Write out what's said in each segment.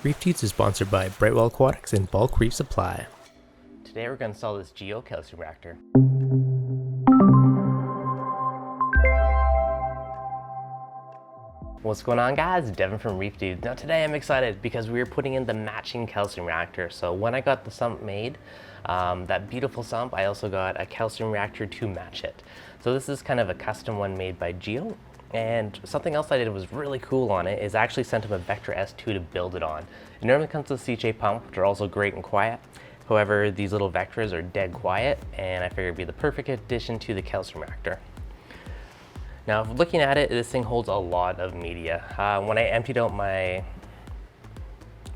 ReefDudes is sponsored by Brightwell Aquatics and Bulk Reef Supply. Today we're going to install this calcium reactor. What's going on, guys? Devin from ReefDudes. Now today I'm excited because we're putting in the matching calcium reactor. So when I got the sump made, that beautiful sump, I also got a calcium reactor to match it. So this is kind of a custom one made by Geo. And something else I did was really cool on it is I actually sent him a Vector S2 to build it on. It normally comes with a CJ pump, which are also great and quiet. However, these little Vectors are dead quiet, and I figured it'd be the perfect addition to the calcium reactor. Now, looking at it, this thing holds a lot of media. When I emptied out my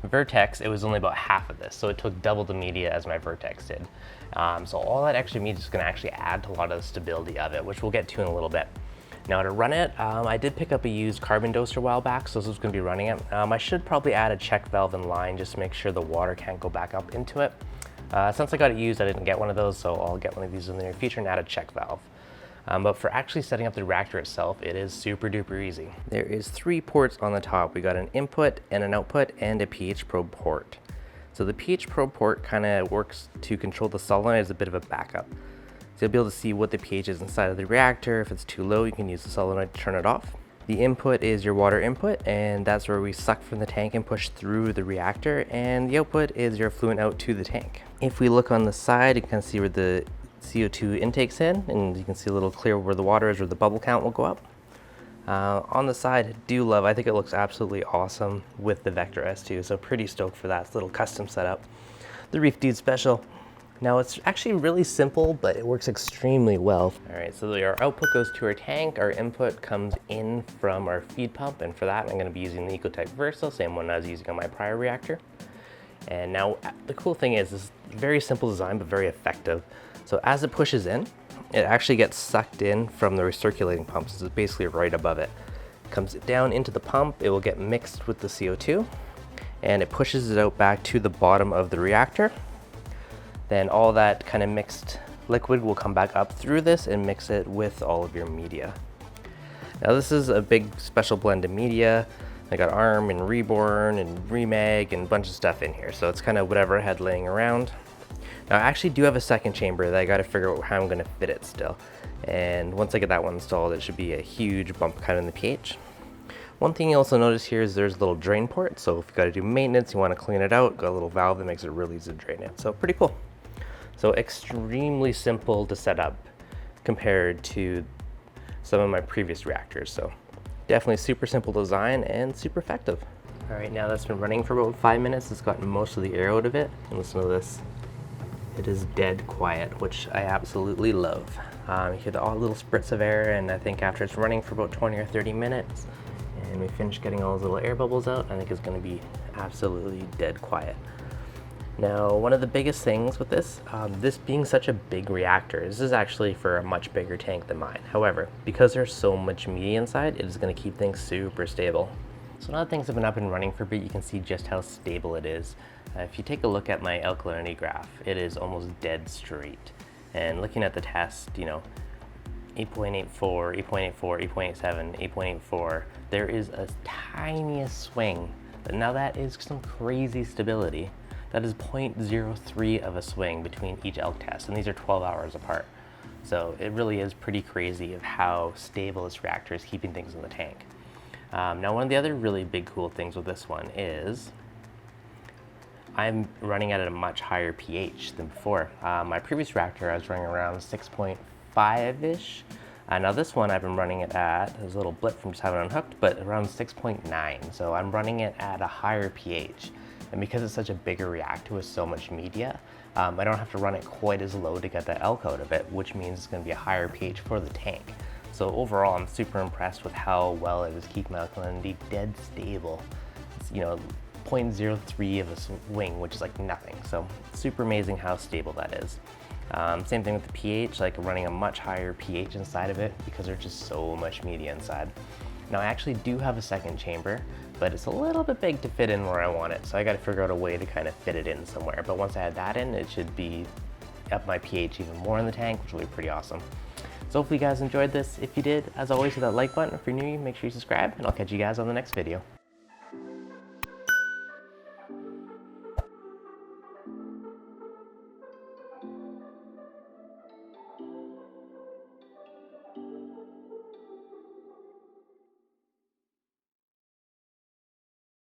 Vertex, it was only about half of this, so it took double the media as my Vertex did. So all that extra media is going to actually add to a lot of the stability of it, which we'll get to in a little bit. Now to run it, I did pick up a used carbon doser a while back, so this is going to be running it. I should probably add a check valve in line just to make sure the water can't go back up into it. Since I got it used, I didn't get one of those, so I'll get one of these in the near future and add a check valve. But for actually setting up the reactor itself, it is super duper easy. There is 3 ports on the top. We got an input and an output and a pH probe port. So the pH probe port kind of works to control the solenoid as a bit of a backup. So you'll be able to see what the pH is inside of the reactor. If it's too low, you can use the solenoid to turn it off. The input is your water input, and that's where we suck from the tank and push through the reactor. And the output is your effluent out to the tank. If we look on the side, you can see where the CO2 intake's in, and you can see a little clear where the water is, where the bubble count will go up. On the side, I think it looks absolutely awesome with the Vector S2, so pretty stoked for that. It's a little custom setup. The ReefDudes special. Now it's actually really simple, but it works extremely well. All right, so our output goes to our tank, our input comes in from our feed pump, and for that I'm gonna be using the Ecotech Versa, same one I was using on my prior reactor. And now the cool thing is this is very simple design, but very effective. So as it pushes in, it actually gets sucked in from the recirculating pumps. This is basically right above it. It comes down into the pump, it will get mixed with the CO2, and it pushes it out back to the bottom of the reactor. Then all that kind of mixed liquid will come back up through this and mix it with all of your media. Now this is a big special blend of media. I got ARM and Reborn and Remag and a bunch of stuff in here. So it's kind of whatever I had laying around. Now I actually do have a second chamber that I got to figure out how I'm going to fit it still. And once I get that one installed, it should be a huge bump cut in the pH. One thing you also notice here is there's a little drain port. So if you got to do maintenance, you want to clean it out, got a little valve that makes it really easy to drain it. So pretty cool. So extremely simple to set up compared to some of my previous reactors. So definitely super simple design and super effective. All right, now that's been running for about 5 minutes. It's gotten most of the air out of it. And listen to this. It is dead quiet, which I absolutely love. You hear the little spritz of air, and I think after it's running for about 20 or 30 minutes, and we finish getting all those little air bubbles out, I think it's gonna be absolutely dead quiet. Now, one of the biggest things with this, this being such a big reactor, this is actually for a much bigger tank than mine. However, because there's so much media inside, it is going to keep things super stable. So now that things have been up and running for a bit, you can see just how stable it is. If you take a look at my alkalinity graph, it is almost dead straight. And looking at the test, 8.84, 8.84, 8.87, 8.84, there is a tiniest swing. But now that is some crazy stability. That is 0.03 of a swing between each elk test, and these are 12 hours apart. So it really is pretty crazy of how stable this reactor is keeping things in the tank. Now, one of the other really big cool things with this one is I'm running at a much higher pH than before. My previous reactor, I was running around 6.5-ish. Now this one I've been running it at, there's a little blip from just having it unhooked, but around 6.9. So I'm running it at a higher pH. And because it's such a bigger reactor with so much media, I don't have to run it quite as low to get the elk out of it, which means it's going to be a higher pH for the tank. So overall, I'm super impressed with how well it is keeping my alkalinity dead stable. It's, 0.03 of a swing, which is like nothing. So super amazing how stable that is. Same thing with the pH, like running a much higher pH inside of it because there's just so much media inside. Now I actually do have a second chamber, but it's a little bit big to fit in where I want it. So I got to figure out a way to kind of fit it in somewhere. But once I add that in, it should be up my pH even more in the tank, which will be pretty awesome. So hopefully you guys enjoyed this. If you did, as always, hit that like button. If you're new, make sure you subscribe, and I'll catch you guys on the next video.